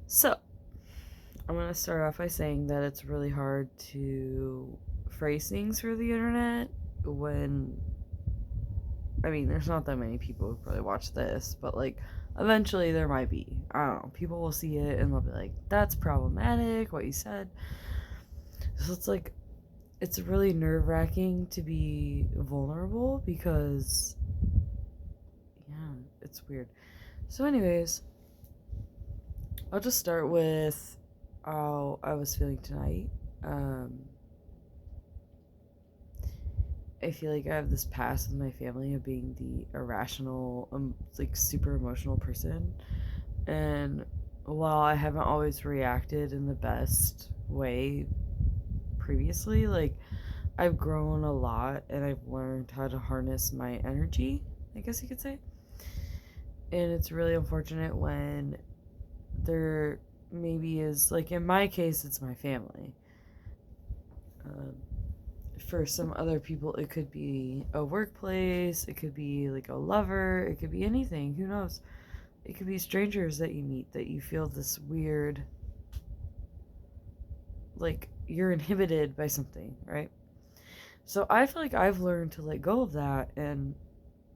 So, I'm going to start off by saying that it's really hard to phrase things through the internet when, I mean, there's not that many people who probably watch this, but like, eventually there might be. I don't know. People will see it and they'll be like, that's problematic, what you said. So it's like, it's really nerve wracking to be vulnerable because, yeah, it's weird. So, anyways, I'll just start with how I was feeling tonight. Um, I feel like I have this past with my family of being the irrational, like super emotional person. And while I haven't always reacted in the best way previously, like I've grown a lot and I've learned how to harness my energy, I guess you could say. And it's really unfortunate when there maybe is, like in my case, it's my family. Um, for some other people, it could be a workplace, it could be like a lover, it could be anything. Who knows? It could be strangers that you meet that you feel this weird, like you're inhibited by something, right? So I feel like I've learned to let go of that, and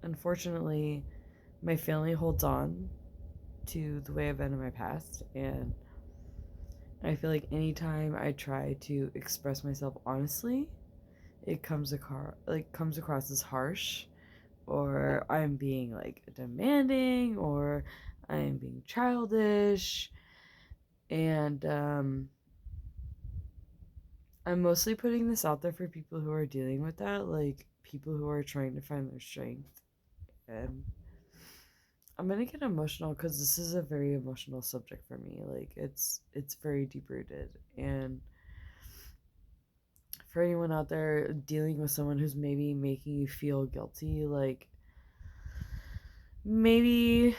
unfortunately, my family holds on to the way I've been in my past, and I feel like anytime I try to express myself honestly, it comes across as harsh, or I'm being like demanding, or I'm being childish, and I'm mostly putting this out there for people who are dealing with that, like people who are trying to find their strength. And I'm gonna get emotional because this is a very emotional subject for me. Like it's very deep rooted, and for anyone out there dealing with someone who's maybe making you feel guilty, like maybe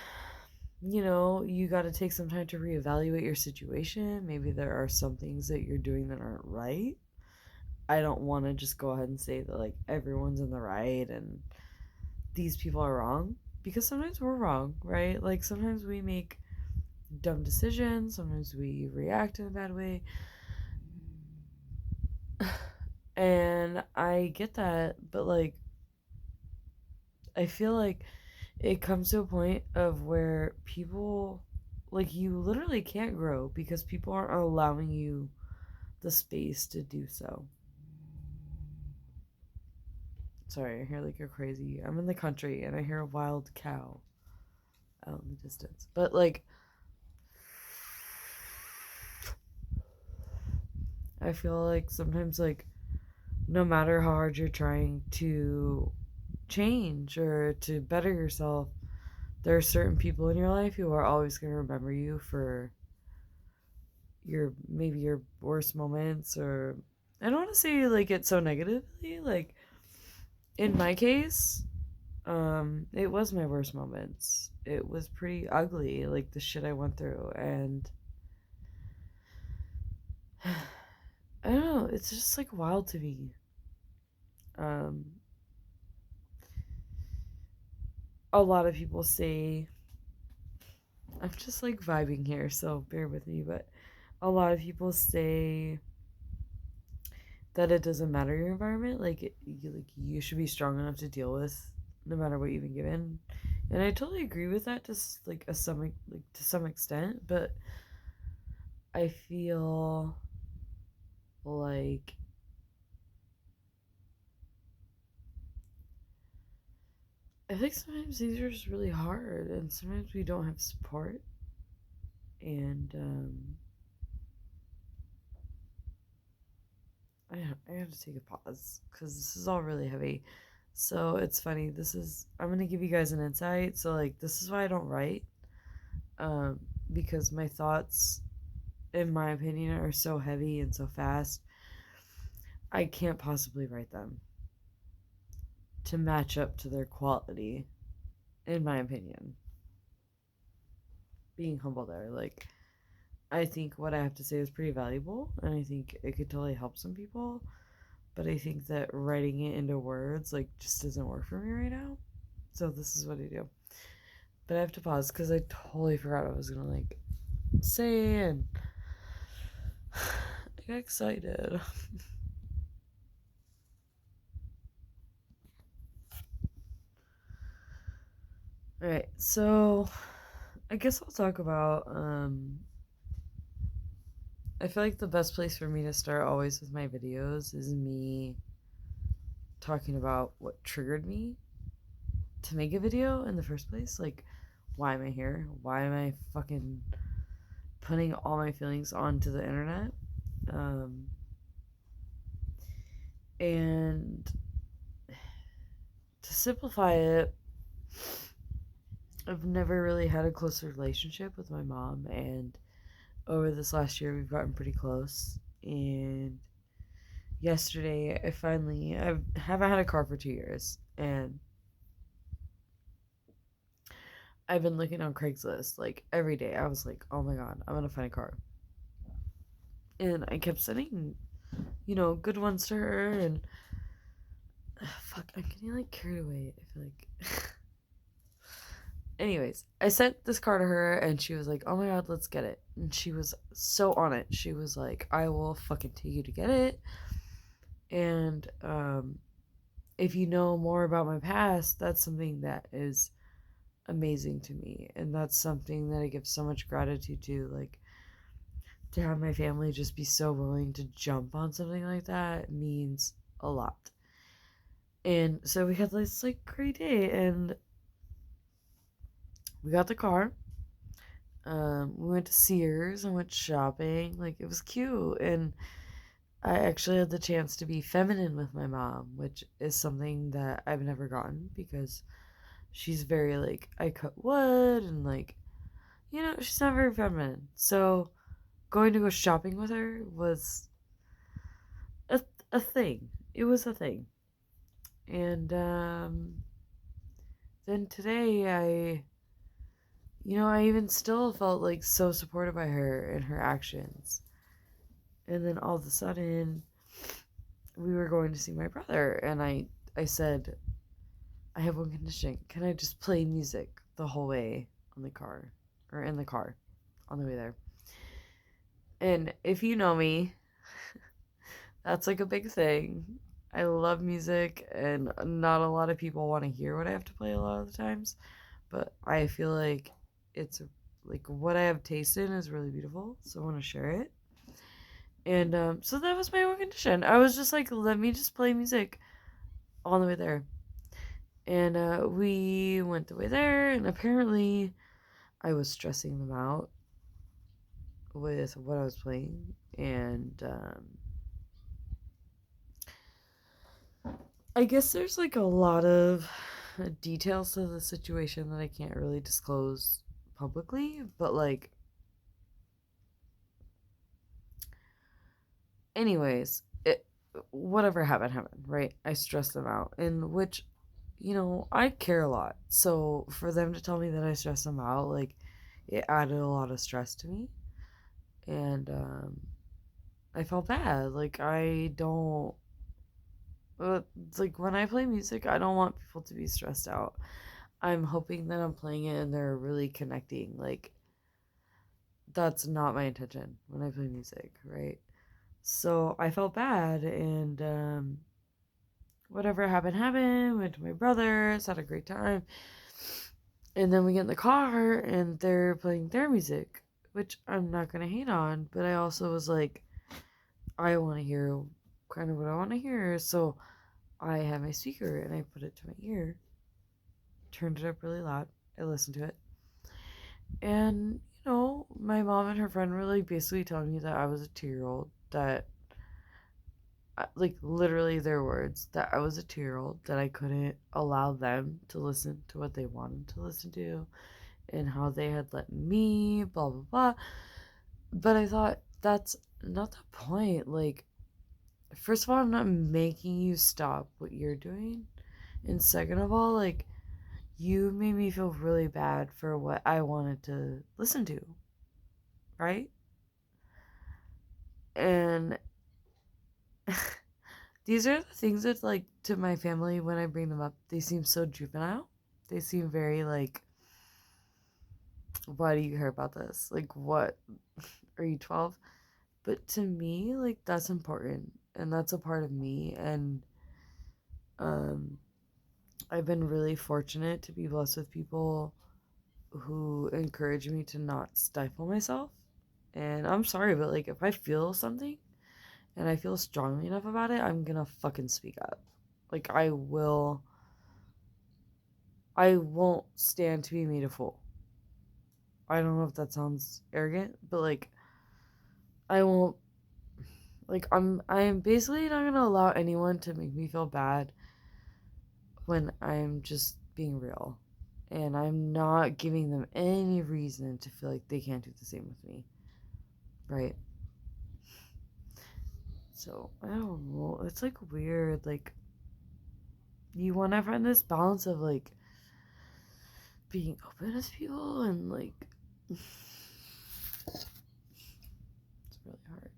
you got to take some time to reevaluate your situation. Maybe there are some things that you're doing that aren't right. I don't want to just go ahead and say that like everyone's in the right and these people are wrong, because sometimes we're wrong, right? Like sometimes we make dumb decisions, sometimes we react in a bad way. And I get that, but like I feel like it comes to a point of where people, like, you literally can't grow because people aren't allowing you the space to do so. Sorry, I hear like you're crazy. I'm in the country and I hear a wild cow out in the distance. But like I feel like sometimes, like, no matter how hard you're trying to change or to better yourself, there are certain people in your life who are always going to remember you for your worst moments. Or I don't want to say like it so negatively, like in my case, it was my worst moments. It was pretty ugly, like the shit I went through. And I don't know, it's just like wild to me. um a lot of people say, I'm just like vibing here, so bear with me, but a lot of people say that it doesn't matter your environment, like you should be strong enough to deal with no matter what you've been given. And I totally agree with that to like to some extent, but I feel like I think sometimes these are just really hard, and sometimes we don't have support. And I have to take a pause because this is all really heavy. So it's funny. I'm gonna give you guys an insight. So like this is why I don't write, um, because my thoughts, in my opinion, are so heavy and so fast. I can't possibly write them to match up to their quality, in my opinion. Being humble there, like I think what I have to say is pretty valuable, and I think it could totally help some people. But I think that writing it into words like just doesn't work for me right now. So this is what I do. But I have to pause because I totally forgot I was gonna like say, and I got excited. Alright, so I guess I'll talk about I feel like the best place for me to start always with my videos is me talking about what triggered me to make a video in the first place. Like, why am I here? Why am I fucking putting all my feelings onto the internet? Um, and to simplify it, I've never really had a close relationship with my mom, and over this last year, we've gotten pretty close. And yesterday, I haven't had a car for 2 years, and I've been looking on Craigslist like every day. I was like, oh my god, I'm gonna find a car. And I kept sending, good ones to her, and fuck, I'm getting like carried away. I feel like. Anyways, I sent this car to her, and she was like, oh my god, let's get it. And she was so on it. She was like, I will fucking take you to get it. And if you know more about my past, that's something that is amazing to me, and that's something that I give so much gratitude to. Like, to have my family just be so willing to jump on something like that means a lot. And so we had this like great day, and we got the car. We went to Sears and went shopping. Like, it was cute, and I actually had the chance to be feminine with my mom, which is something that I've never gotten, because she's very like, I cut wood, and like, she's not very feminine. So going to go shopping with her was a, a thing. It was a thing. And then today, I even still felt like so supported by her and her actions. And then all of a sudden, we were going to see my brother, and I said, I have one condition. Can I just play music the whole way on the car, or in the car on the way there? And if you know me, that's like a big thing. I love music, and not a lot of people want to hear what I have to play a lot of the times, but I feel like it's like what I have taste in is really beautiful, so I want to share it. And so that was my one condition. I was just like, let me just play music all the way there. And we went the way there, and apparently I was stressing them out with what I was playing. And I guess there's like a lot of details to the situation that I can't really disclose publicly, but like, anyways, whatever happened, right? I stressed them out, in which, I care a lot. So for them to tell me that I stressed them out, like, it added a lot of stress to me. And I felt bad. Like, I don't. It's like, when I play music, I don't want people to be stressed out. I'm hoping that I'm playing it and they're really connecting. Like, that's not my intention when I play music, right? So I felt bad, and whatever happened. Went to my brother's, had a great time. And then we get in the car, and they're playing their music, which I'm not going to hate on, but I also was like, I want to hear kind of what I want to hear. So I had my speaker, and I put it to my ear, turned it up really loud. I listened to it. And, my mom and her friend were like basically telling me that I was a 2 year old, that, like, literally their words, that I was a 2 year old, that I couldn't allow them to listen to what they wanted to listen to, and how they had let me, blah, blah, blah. But I thought, that's not the point. Like, first of all, I'm not making you stop what you're doing. And second of all, like, you made me feel really bad for what I wanted to listen to, right? And these are the things that, like, to my family, when I bring them up, they seem so juvenile. They seem very, like, why do you care about this? Like, what? Are you 12? But to me, like, that's important. And that's a part of me. And um, I've been really fortunate to be blessed with people who encourage me to not stifle myself. And I'm sorry, but like, if I feel something and I feel strongly enough about it, I'm gonna fucking speak up. Like, I won't stand to be made a fool. I don't know if that sounds arrogant, but like, I won't, like, I'm basically not gonna allow anyone to make me feel bad when I'm just being real. And I'm not giving them any reason to feel like they can't do the same with me. Right? So, I don't know. It's like weird. Like, you want to find this balance of like being open with people and like it's really hard.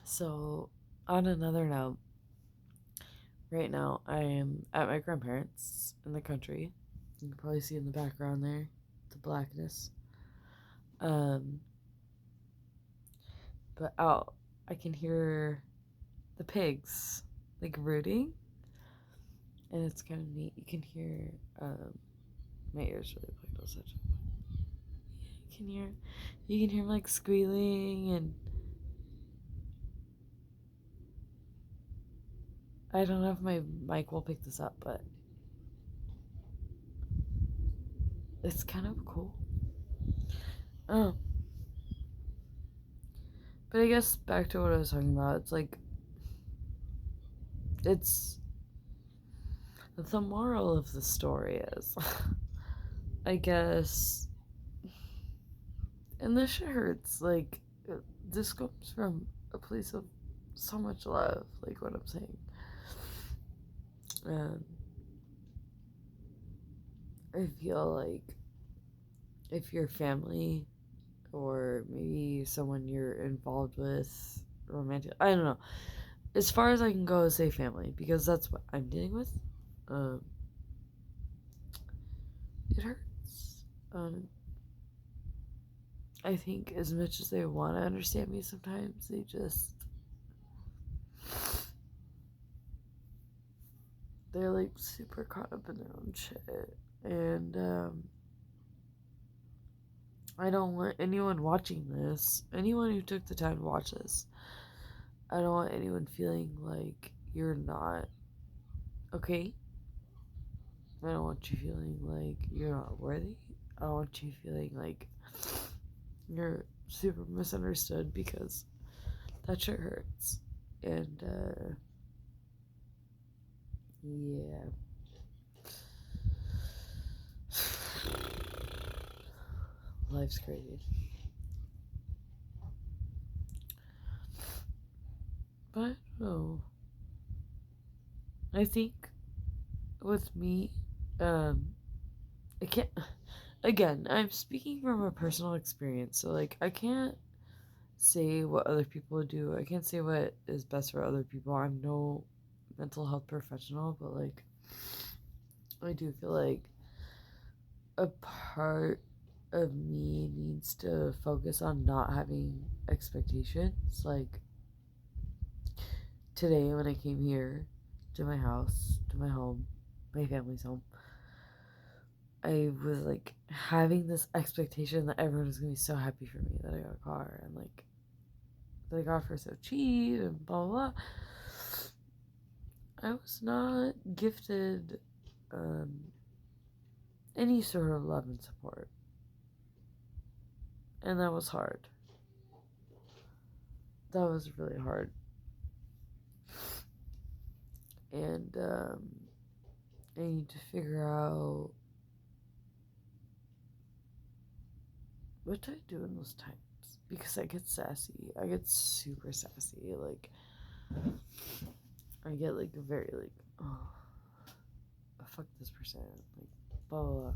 So, on another note, right now I am at my grandparents' in the country. You can probably see in the background there the blackness. Um, but out I can hear the pigs like rooting, and it's kind of neat. You can hear my ears really plugged. Such. You can hear like squealing, and I don't know if my mic will pick this up, but it's kind of cool. Oh, but I guess back to what I was talking about. It's like it's the moral of the story is, I guess, and this shit hurts. Like this comes from a place of so much love. Like what I'm saying. Um, I feel like if your family or maybe someone you're involved with romantic, I don't know, as far as I can go, say family, because that's what I'm dealing with. um it hurts. I think as much as they want to understand me, sometimes they're like super caught up in their own shit. And I don't want anyone watching this, anyone who took the time to watch this, I don't want anyone feeling like you're not okay. I don't want you feeling like you're not worthy. I don't want you feeling like you're super misunderstood, because that shit hurts. And yeah. Life's crazy. But I don't know. I think with me, I can't. Again, I'm speaking from a personal experience, so like I can't say what other people do. I can't say what is best for other people. I'm no mental health professional, but like I do feel like a part of me needs to focus on not having expectations. Like today when I came here to my house, to my home, my family's home, I was like having this expectation that everyone was gonna be so happy for me that I got a car, and like they got for so cheap and blah blah blah. I was not gifted um, any sort of love and support, and that was hard. That was really hard, and I need to figure out what do I do in those times, because I get sassy. I get super sassy. Like I get like very like, oh, fuck this person, like blah blah blah.